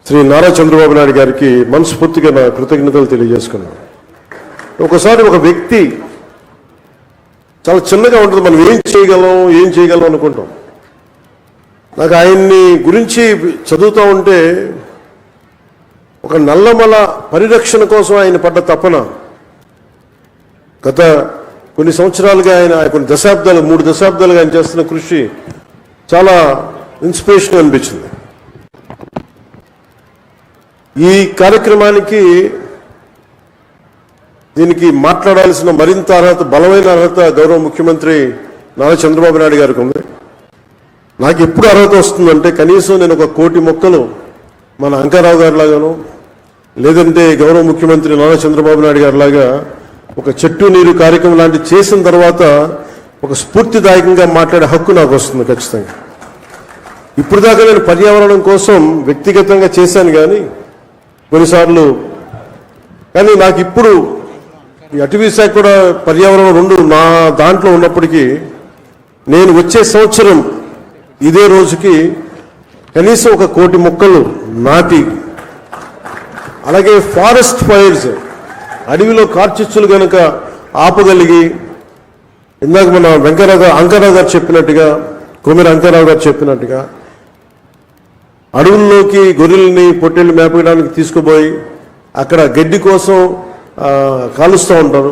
శ్రీ నారా చంద్రబాబు నాయుడు గారికి మనస్ఫూర్తిగా నా కృతజ్ఞతలు తెలియజేసుకున్నాను. ఒకసారి ఒక వ్యక్తి చాలా చిన్నగా ఉంటుంది, మనం ఏం చేయగలం అనుకుంటాం. నాకు ఆయన్ని గురించి చదువుతూ ఉంటే ఒక నల్లమల పరిరక్షణ కోసం ఆయన పడ్డ తపన, గత కొన్ని సంవత్సరాలుగా ఆయన కొన్ని దశాబ్దాలు 3 దశాబ్దాలుగా ఆయన చేస్తున్న కృషి చాలా ఇన్స్పిరేషన్ అనిపించింది. ఈ కార్యక్రమానికి దీనికి మాట్లాడాల్సిన మరింత అర్హత, బలమైన అర్హత గౌరవ ముఖ్యమంత్రి నారా చంద్రబాబు నాయుడు గారికి ఉంది. నాకు ఎప్పుడు అర్హత వస్తుందంటే కనీసం నేను 1 కోటి మొక్కలు మన అంకారావు గారి లాగాను, లేదంటే గౌరవ ముఖ్యమంత్రి నారా చంద్రబాబు నాయుడు గారి లాగా ఒక చెట్టు నీరు కార్యక్రమం లాంటివి చేసిన తర్వాత ఒక స్ఫూర్తిదాయకంగా మాట్లాడే హక్కు నాకు వస్తుంది ఖచ్చితంగా. ఇప్పుడు దాకా నేను పర్యావరణం కోసం వ్యక్తిగతంగా చేశాను కొన్నిసార్లు, కానీ నాకు ఇప్పుడు ఈ అటవీ శాఖ కూడా పర్యావరణం 2 నా దాంట్లో ఉన్నప్పటికీ నేను వచ్చే సంవత్సరం ఇదే రోజుకి కనీసం 1 కోటి మొక్కలు నాటి, అలాగే ఫారెస్ట్ ఫైర్స్, అడవిలో కార్చిచ్చులు కనుక ఆపగలిగి, ఇందాక మన అంకారావు గారు చెప్పినట్టుగా, కొమ్మిరి అంకారావు గారు చెప్పినట్టుగా అడవుల్లోకి గొర్రెల్ని పొట్టేళ్ళు మేపడానికి తీసుకుపోయి అక్కడ గడ్డి కోసం కాలుస్తూ ఉంటారు.